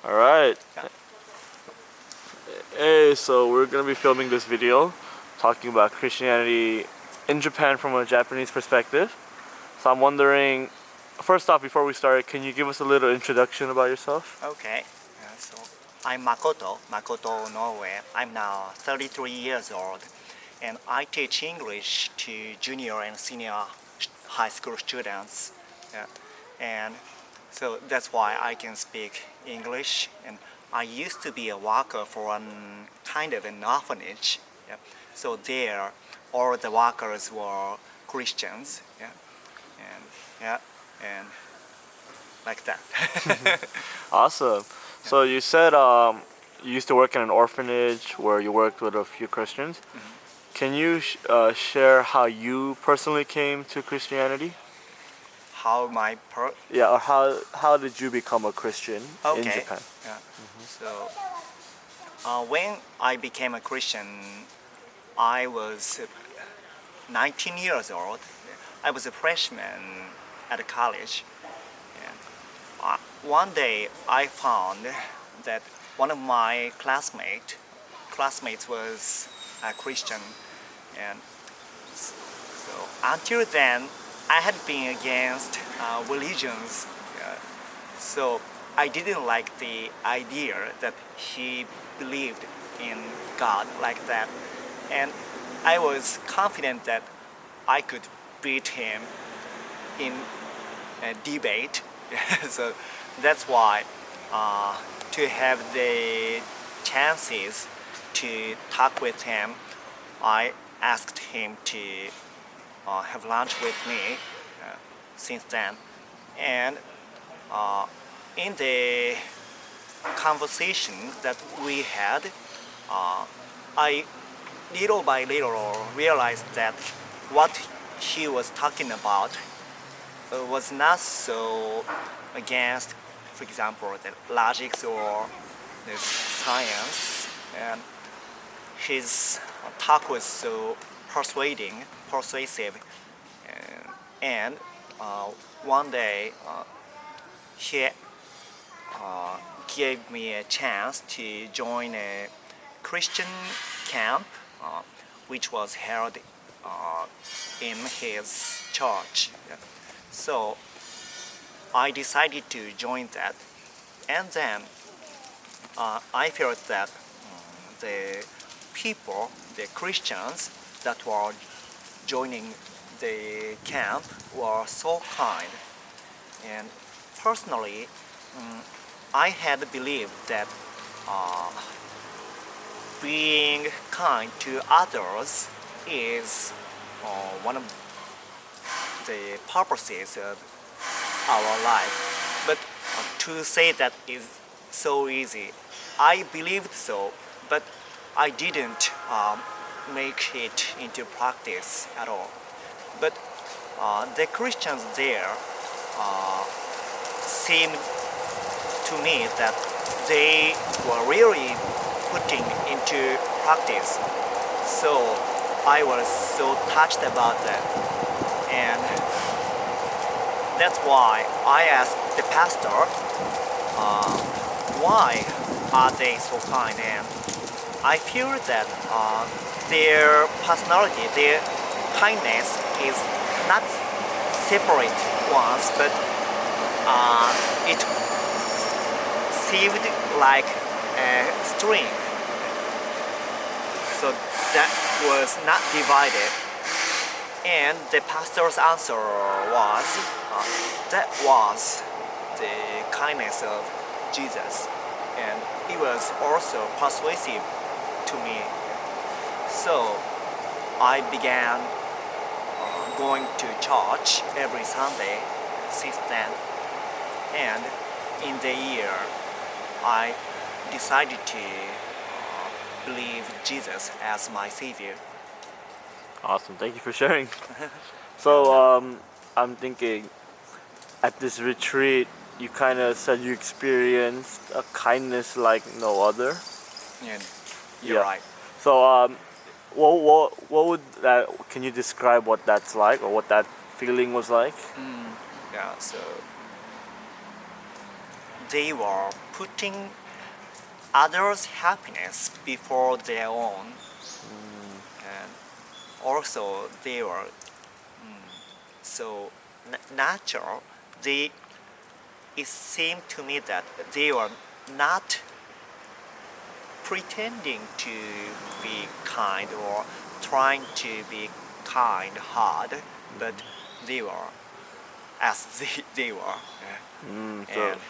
All right. Yeah. Hey, so we're gonna be filming this video talking about Christianity in Japan from a Japanese perspective. So I'm wondering, first off, before we start, can you give us a little introduction about yourself? Okay. So I'm Makoto Norway. I'm now 33 years old, and I teach English to junior and senior high school students. Yeah. And so that's why I can speak English. And I used to be a worker for an kind of an orphanage. Yeah. So there, all the workers were Christians. Yeah. And yeah, and like that. Awesome. So you said you used to work in an orphanage where you worked with a few Christians. Can you share how you personally came to Christianity? How my Yeah, or how did you become a Christian in okay. Japan? Yeah. So when I became a Christian, I was 19 years old. I was a freshman at college. And one day I found that one of my classmates was a Christian, and so until then I had been against religions. So I didn't like the idea that he believed in God like that, and I was confident that I could beat him in a debate. So that's why to have the chances to talk with him, I asked him to have lunch with me since then. And in the conversation that we had, I little by little realized that what he was talking about was not so against, for example, the logics or the science, and his talk was so persuasive, and one day he gave me a chance to join a Christian camp, which was held in his church. So I decided to join that, and then I felt that the people, the Christians that were joining the camp were so kind. And personally, I had believed that uh, being kind to others is one of the purposes of our life. But to say that is so easy. I believed so, but I didn't make it into practice at all. But the Christians there seemed to me that they were really putting into practice. So I was so touched about that. And that's why I asked the pastor, why are they so kind? And I feel that their personality, their kindness is not separate ones, but it seemed like a string. So that was not divided. And the pastor's answer was that was the kindness of Jesus, and it was also persuasive to me. So I began going to church every Sunday since then, and in the year I decided to believe Jesus as my savior. Awesome. Thank you for sharing. So I'm thinking at this retreat, you kind of said you experienced a kindness like no other. And you're right. So what would that? Can you describe what that's like, or what that feeling was like? Yeah. So they were putting others' happiness before their own, and also they were so natural. It seemed to me that they were not pretending to be kind or trying to be kind hard, but they were as they were. Mm, And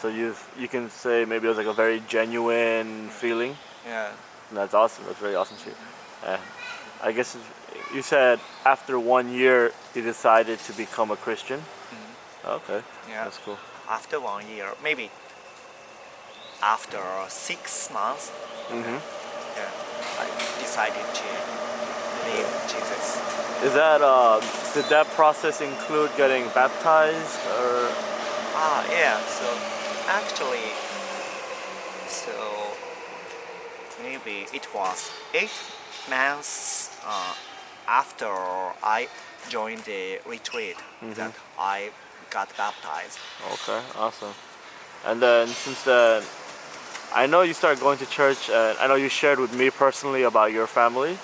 so you can say maybe it was like a very genuine feeling. yeah, That's awesome. That's very awesome too. Uh, I guess you said after 1 year you decided to become a Christian. Okay, yeah. that's cool. After 1 year, maybe after 6 months, Hmm. I decided to leave Jesus. Is that did that process include getting baptized or? Yeah. So actually, so maybe it was 8 months after I joined the retreat that I got baptized. Okay, awesome. And then since then, I know you started going to church, and I know you shared with me personally about your family.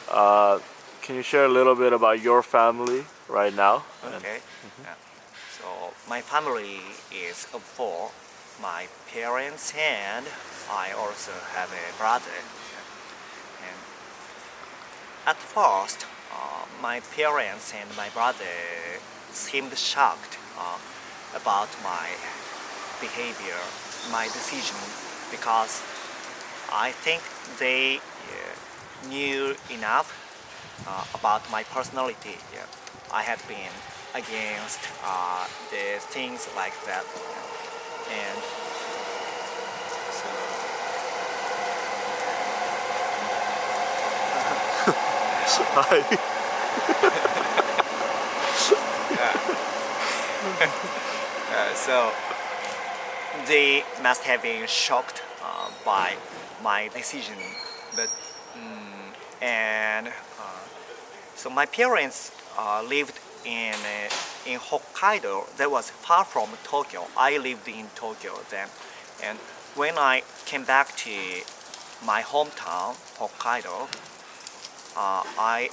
Uh, can you share a little bit about your family right now? Okay. Yeah. So my family is of four. My parents and I also have a brother. And at first, my parents and my brother seemed shocked about my behavior, my decision, because I think they knew enough about my personality. Yeah. I had been against the things like that, and so so they must have been shocked by my decision. But and so my parents lived in Hokkaido. That was far from Tokyo. I lived in Tokyo then, and when I came back to my hometown, Hokkaido, I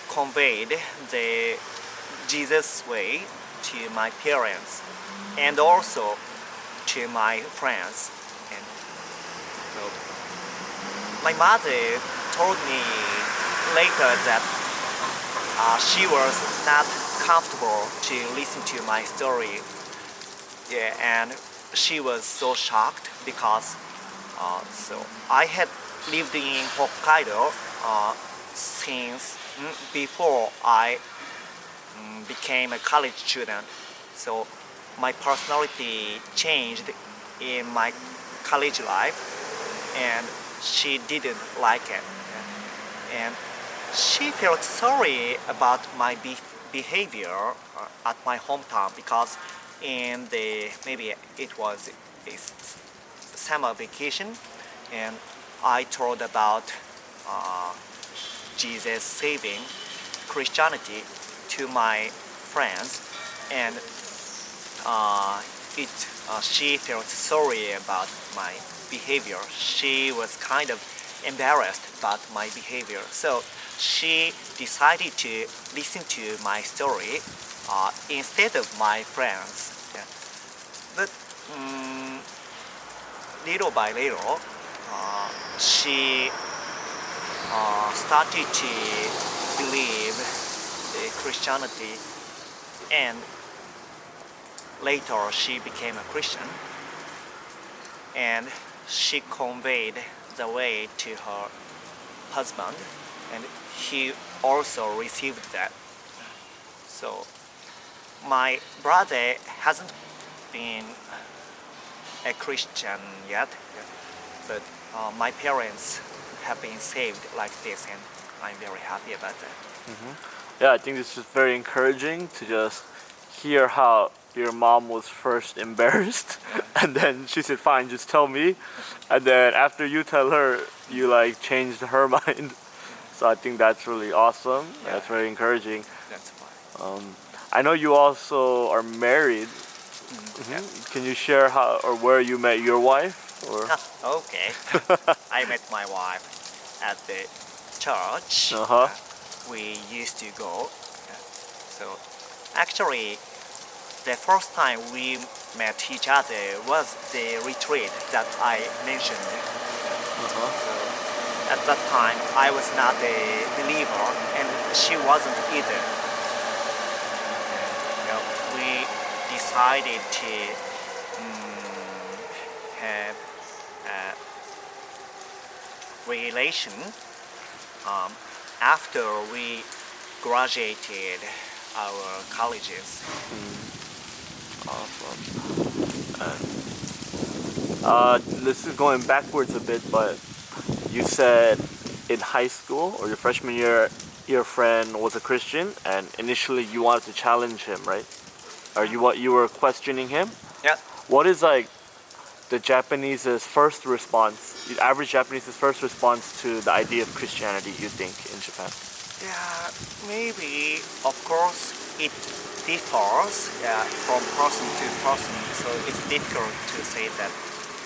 conveyed the Jesus way to my parents and also to my friends. And so my mother told me later that she was not comfortable to listen to my story. Yeah, and she was so shocked because so I had lived in Hokkaido since before I became a college student. So my personality changed in my college life, and she didn't like it. And she felt sorry about my behavior at my hometown because in the maybe it was a summer vacation, and I told about Jesus saving Christianity to my friends, and she felt sorry about my behavior. She was kind of embarrassed about my behavior, so she decided to listen to my story instead of my friends. Yeah. But little by little, she started to believe the Christianity, and later she became a Christian, and she conveyed the way to her husband, and he also received that. So my brother hasn't been a Christian yet, but my parents have been saved like this, and I'm very happy about that. Yeah, I think this is very encouraging to just hear how your mom was first embarrassed and then she said, fine, just tell me. And then after you tell her, you like changed her mind. So I think that's really awesome. That's very encouraging. That's why. I know you also are married. Yeah. Can you share how or where you met your wife? Or Okay. I met my wife at the church Uh-huh. we used to go. So actually, the first time we met each other was the retreat that I mentioned. At that time, I was not a believer, and she wasn't either. We decided to have a relation after we graduated our colleges. awesome. This is going backwards a bit, but you said in high school or your freshman year, your friend was a Christian, and initially you wanted to challenge him, right? Or you were questioning him. Yeah. What is like the Japanese's first response, the average Japanese's first response to the idea of Christianity, you think, in Japan? Yeah, maybe, of course, it differs from person to person, so it's difficult to say that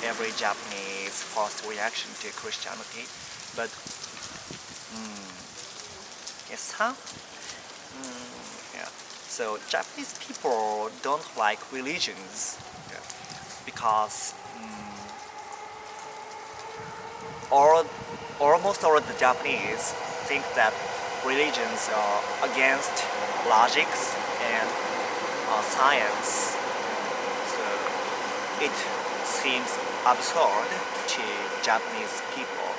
every Japanese first reaction to Christianity, but yes, huh? Yeah. So Japanese people don't like religions because all, almost all of the Japanese think that religions are against logics and science. So it seems absurd to Japanese people.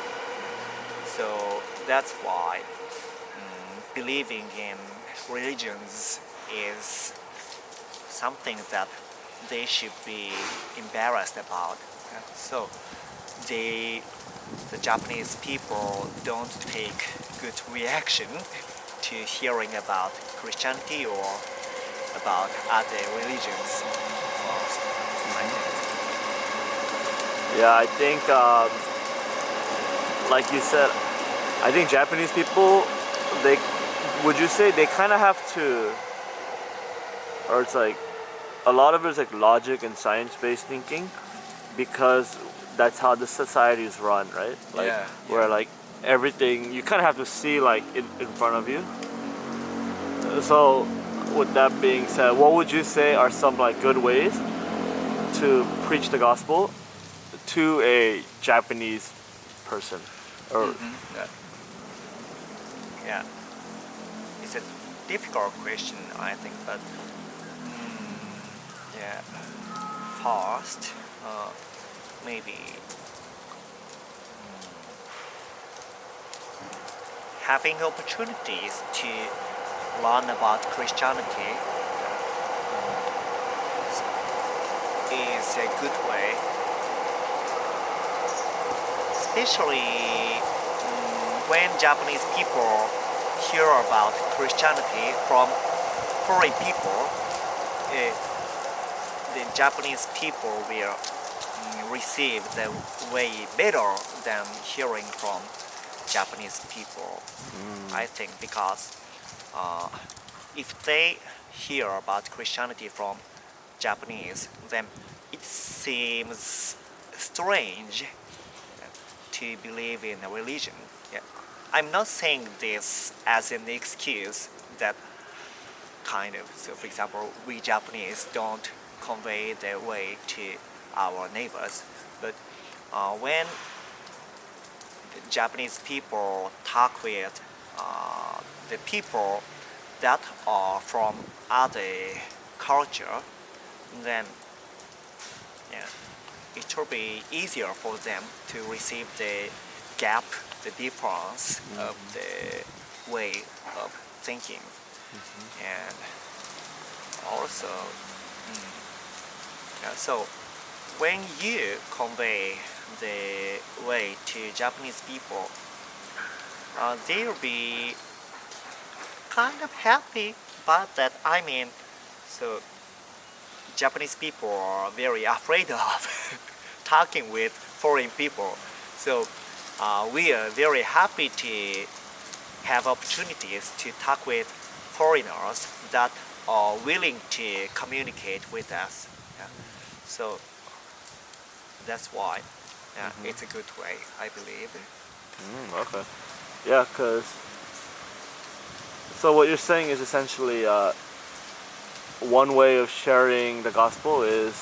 So that's why believing in religions is something that they should be embarrassed about. So the Japanese people don't take good reaction to hearing about Christianity or about other religions. Yeah, I think, like you said, I think Japanese people, they, would you say they kind of have to, or it's like, a lot of it is like logic and science-based thinking, because that's how the society is run, right? Like, Yeah, where yeah. like everything, you kind of have to see like in front of you. So, with that being said, what would you say are some like good ways to preach the gospel to a Japanese person? Or Yeah. Yeah. It's a difficult question, I think, but yeah. First, maybe having opportunities to learn about Christianity is a good way, especially when Japanese people hear about Christianity from foreign people. The Japanese people will receive the way better than hearing from Japanese people. I think because if they hear about Christianity from Japanese, then it seems strange to believe in a religion. Yeah. I'm not saying this as an excuse that kind of, so for example, we Japanese don't convey the way to our neighbors, but when the Japanese people talk with the people that are from other culture, then yeah, it will be easier for them to receive the gap, the difference of the way of thinking. And also, yeah, so when you convey the way to Japanese people, they'll be kind of happy about that. I mean, so Japanese people are very afraid of talking with foreign people. So we are very happy to have opportunities to talk with foreigners that are willing to communicate with us. So that's why it's a good way, I believe. Okay. Yeah, because so what you're saying is essentially one way of sharing the gospel is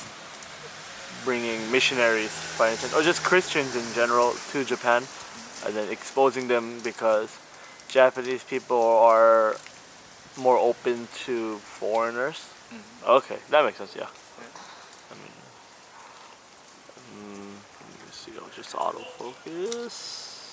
bringing missionaries, for instance, or just Christians in general to Japan, and then exposing them because Japanese people are more open to foreigners. Okay, that makes sense. Yeah. I mean, let me see. I'll just autofocus.